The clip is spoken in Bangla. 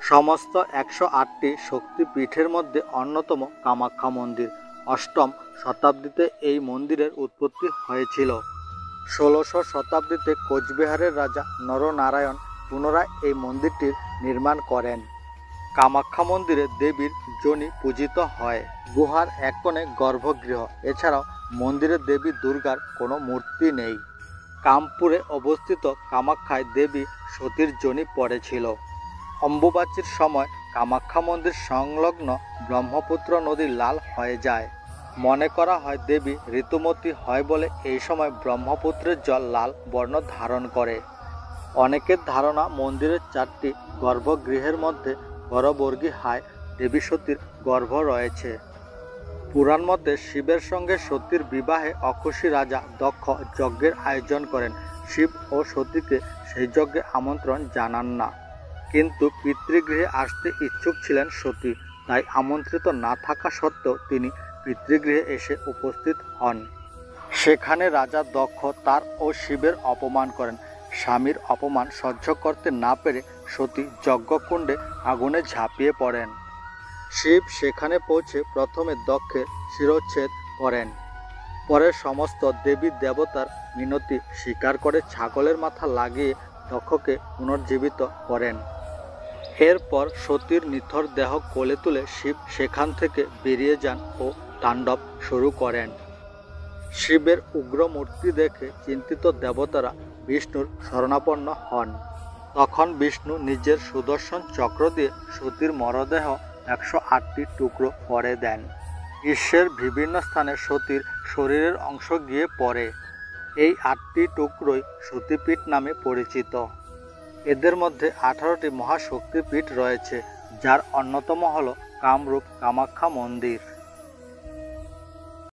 সমস্ত ১০৮টি শক্তিপীঠের মধ্যে অন্যতম কামাখ্যা মন্দির। অষ্টম শতাব্দীতে এই মন্দিরের উৎপত্তি হয়েছিল। ১৬শ শতাব্দীতে কোচবিহারের রাজা নরনারায়ণ পুনরায় এই মন্দিরটির নির্মাণ করেন। কামাখ্যা মন্দিরে দেবীর যোনি পূজিত হয়। গুহার এক কোণে গর্ভগৃহ। এছাড়াও মন্দিরে দেবী দুর্গার কোনো মূর্তি নেই। কামপুরে অবস্থিত কামাখ্যায় দেবী সতীর যোনি পড়েছিল। অম্বুবাচীর সময় কামাখ্যা মন্দির সংলগ্ন ব্রহ্মপুত্র নদী লাল হয়ে যায়। মনে করা হয় দেবী ঋতুমতী হয় বলে এই সময় ব্রহ্মপুত্রের জল লাল বর্ণ ধারণ করে। অনেকের ধারণা মন্দিরের 4টি গর্ভগৃহের মধ্যে গর্ভগৃহায় দেবী সতীর গর্ভ রয়েছে। পুরাণ মতে শিবের সঙ্গে সতীর বিবাহে অখুশি রাজা দক্ষ যজ্ঞের আয়োজন করেন। শিব ও সতীকে সেই যজ্ঞে আমন্ত্রণ জানান না, কিন্তু পিতৃগৃহে আসতে ইচ্ছুক ছিলেন সতী, তাই আমন্ত্রিত না থাকা সত্ত্বেও তিনি পিতৃগৃহে এসে উপস্থিত হন। সেখানে রাজা দক্ষ তার ও শিবের অপমান করেন। স্বামীর অপমান সহ্য করতে না পেরে সতী যজ্ঞকুণ্ডে আগুনে ঝাঁপিয়ে পড়েন। শিব সেখানে পৌঁছে প্রথমে দক্ষের শিরচ্ছেদ করেন, পরে সমস্ত দেবী দেবতার মিনতি স্বীকার করে ছাগলের মাথা লাগিয়ে দক্ষকে পুনর্জীবিত করেন। এরপর সতীর নিথর দেহ কোলে তুলে শিব সেখান থেকে বেরিয়ে যান ও তাণ্ডব শুরু করেন। শিবের উগ্র মূর্তি দেখে চিন্তিত দেবতারা বিষ্ণুর শরণাপন্ন হন। তখন বিষ্ণু নিজের সুদর্শন চক্র দিয়ে সতীর মরদেহ ১০৮টি টুকরো করে দেন। গ্রীষ্মের বিভিন্ন স্থানে সতীর শরীরের অংশ গিয়ে পড়ে। এই 8টি টুকরোই সতীপীঠ নামে পরিচিত। এদের মধ্যে 18টি মহাশক্তিপীঠ রয়েছে, যার অন্যতম হল কামরূপ কামাখ্যা মন্দির।